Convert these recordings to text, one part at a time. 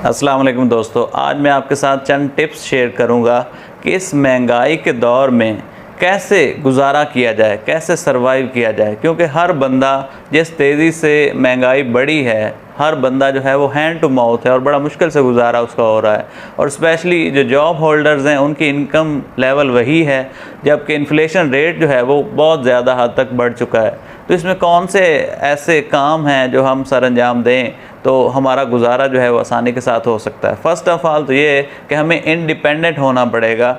अस्सलाम वालेकुम दोस्तों, आज मैं आपके साथ चंद टिप्स शेयर करूंगा कि इस महंगाई के दौर में कैसे गुजारा किया जाए, कैसे सरवाइव किया जाए। क्योंकि हर बंदा, जिस तेज़ी से महंगाई बढ़ी है, हर बंदा जो है वो हैंड टू माउथ है और बड़ा मुश्किल से गुजारा उसका हो रहा है। और स्पेशली जो जॉब होल्डर्स हैं उनकी इनकम लेवल वही है, जबकि इन्फ्लेशन रेट जो है वो बहुत ज़्यादा हद तक बढ़ चुका है। तो इसमें कौन से ऐसे काम हैं जो हम सर अंजाम दें तो हमारा गुजारा जो है वो आसानी के साथ हो सकता है। फ़र्स्ट ऑफ़ ऑल तो ये है कि हमें इंडिपेंडेंट होना पड़ेगा।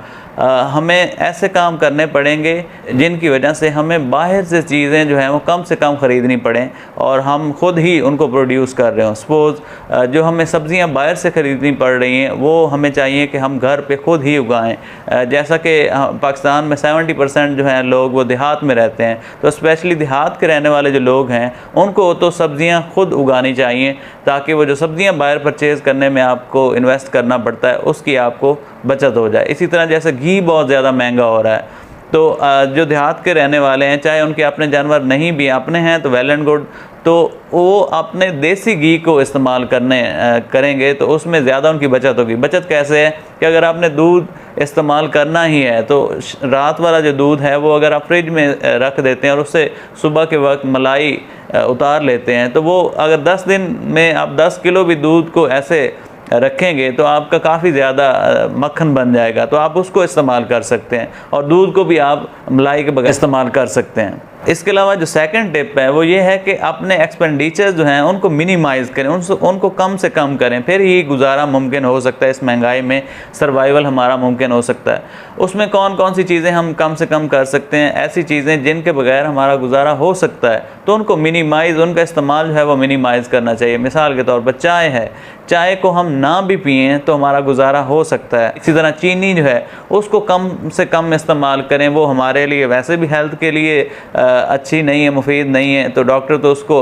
हमें ऐसे काम करने पड़ेंगे जिनकी वजह से हमें बाहर से चीज़ें जो हैं वो कम से कम ख़रीदनी पड़ें और हम ख़ुद ही उनको प्रोड्यूस कर रहे हों। सपोज़ जो हमें सब्ज़ियां बाहर से ख़रीदनी पड़ रही हैं वो हमें चाहिए कि हम घर पे ख़ुद ही उगाएं। जैसा कि पाकिस्तान में 70% जो हैं लोग वो देहात में रहते हैं, तो स्पेशली देहात के रहने वाले जो लोग हैं उनको तो सब्ज़ियाँ ख़ुद उगानी चाहिए, ताकि वो जो सब्ज़ियाँ बाहर परचेज़ करने में आपको इन्वेस्ट करना पड़ता है उसकी आपको बचत हो जाए। इसी तरह जैसे घी बहुत ज़्यादा महंगा हो रहा है, तो जो देहात के रहने वाले हैं, चाहे उनके अपने जानवर नहीं भी अपने हैं तो वेल एंड गुड, तो वो अपने देसी घी को इस्तेमाल करेंगे तो उसमें ज़्यादा उनकी बचत होगी। बचत कैसे है कि अगर आपने दूध इस्तेमाल करना ही है तो रात वाला जो दूध है वो अगर आप फ्रिज में रख देते हैं और उससे सुबह के वक्त मलाई उतार लेते हैं, तो वो अगर 10 दिन में आप 10 किलो भी दूध को ऐसे रखेंगे तो आपका काफ़ी ज़्यादा मक्खन बन जाएगा। तो आप उसको इस्तेमाल कर सकते हैं और दूध को भी आप मलाई के बगैर इस्तेमाल कर सकते हैं। इसके अलावा जो सेकंड टिप है वो ये है कि अपने एक्सपेंडिचर्स जो हैं उनको मिनिमाइज़ करें, उनको कम से कम करें, फिर ही गुजारा मुमकिन हो सकता है। इस महंगाई में सर्वाइवल हमारा मुमकिन हो सकता है। उसमें कौन कौन सी चीज़ें हम कम से कम कर सकते हैं, ऐसी चीज़ें जिनके बगैर हमारा गुजारा हो सकता है, तो उनको मिनिमाइज़, उनका इस्तेमाल जो है वो मिनिमाइज़ करना चाहिए। मिसाल के तौर पर चाय है, चाय को हम ना भी पिएँ तो हमारा गुजारा हो सकता है। इसी तरह चीनी जो है उसको कम से कम इस्तेमाल करें, वो हमारे लिए वैसे भी हेल्थ के लिए अच्छी नहीं है, मुफीद नहीं है, तो डॉक्टर तो उसको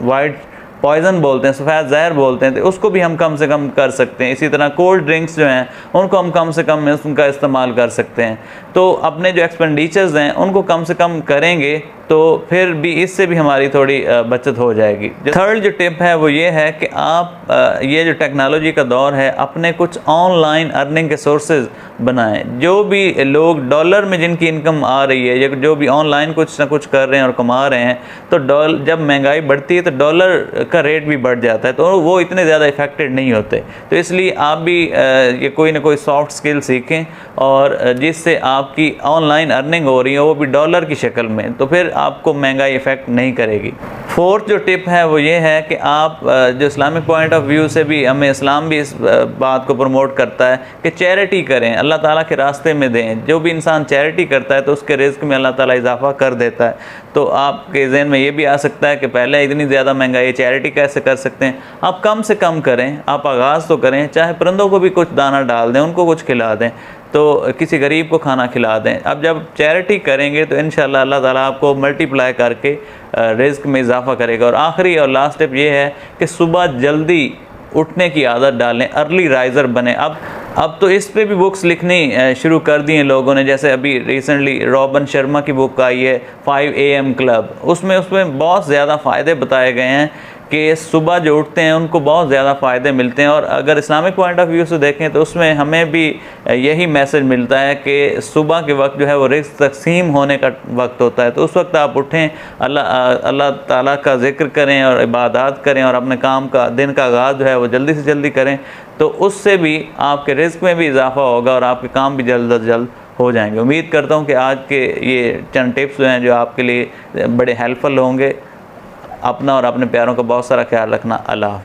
वाइट पॉइज़न बोलते हैं, सफ़ेद जहर बोलते हैं, तो उसको भी हम कम से कम कर सकते हैं। इसी तरह कोल्ड ड्रिंक्स जो हैं उनको हम कम से कम उनका इस्तेमाल कर सकते हैं। तो अपने जो एक्सपेंडिचर्स हैं उनको कम से कम करेंगे तो फिर भी इससे भी हमारी थोड़ी बचत हो जाएगी। थर्ड जो टिप है वो ये है कि आप ये जो टेक्नोलॉजी का दौर है, अपने कुछ ऑनलाइन अर्निंग के सोर्सेज बनाएं। जो भी लोग डॉलर में जिनकी इनकम आ रही है या जो भी ऑनलाइन कुछ ना कुछ कर रहे हैं और कमा रहे हैं, तो जब महंगाई बढ़ती है तो डॉलर का रेट भी बढ़ जाता है, तो वो इतने ज़्यादा इफेक्टेड नहीं होते। तो इसलिए आप भी ये कोई ना कोई सॉफ्ट स्किल सीखें और जिससे आपकी ऑनलाइन अर्निंग हो रही है वो भी डॉलर की शक्ल में, तो फिर आपको महंगाई इफ़ेक्ट नहीं करेगी। फोर्थ जो टिप है वो ये है कि आप जो इस्लामिक पॉइंट ऑफ व्यू से भी, हमें इस्लाम भी इस बात को प्रमोट करता है कि चैरिटी करें, अल्लाह ताला के रास्ते में दें। जो भी इंसान चैरिटी करता है तो उसके रिज़्क़ में अल्लाह ताला इजाफ़ा कर देता है। तो आपके ज़हन में ये भी आ सकता है कि पहले इतनी ज़्यादा महंगाई, चैरिटी कैसे कर सकते हैं। आप कम से कम करें, आप आगाज़ तो करें, चाहे परिंदों को भी कुछ दाना डाल दें, उनको कुछ खिला दें, तो किसी गरीब को खाना खिला दें। अब जब चैरिटी करेंगे तो इंशाअल्लाह अल्लाह ताला आपको मल्टीप्लाई करके रिज़्क़ में इजाफ़ा करेगा। और आखिरी और लास्ट टिप ये है कि सुबह जल्दी उठने की आदत डालें, अर्ली राइज़र बने। अब तो इस पे भी बुक्स लिखनी शुरू कर दी हैं लोगों ने। जैसे अभी रिसेंटली रॉबिन शर्मा की बुक आई है 5 AM क्लब, उसमें बहुत ज़्यादा फ़ायदे बताए गए हैं कि सुबह जो उठते हैं उनको बहुत ज़्यादा फ़ायदे मिलते हैं। और अगर इस्लामिक पॉइंट ऑफ व्यू से देखें तो उसमें हमें भी यही मैसेज मिलता है कि सुबह के वक्त जो है वो रिज़्क़ तक़सीम होने का वक्त होता है। तो उस वक्त आप उठें, अल्लाह ताला का ज़िक्र करें और इबादत करें और अपने काम का, दिन का आगाज़ जो है वो जल्दी से जल्दी करें, तो उससे भी आपके रिज़्क़ में भी इजाफ़ा होगा और आपके काम भी जल्द अज जल्द हो जाएंगे। उम्मीद करता हूँ कि आज के ये चंद टिप्स जो हैं जो आपके लिए बड़े हेल्पफुल होंगे। अपना और अपने प्यारों का बहुत सारा ख्याल रखना। अल्लाह।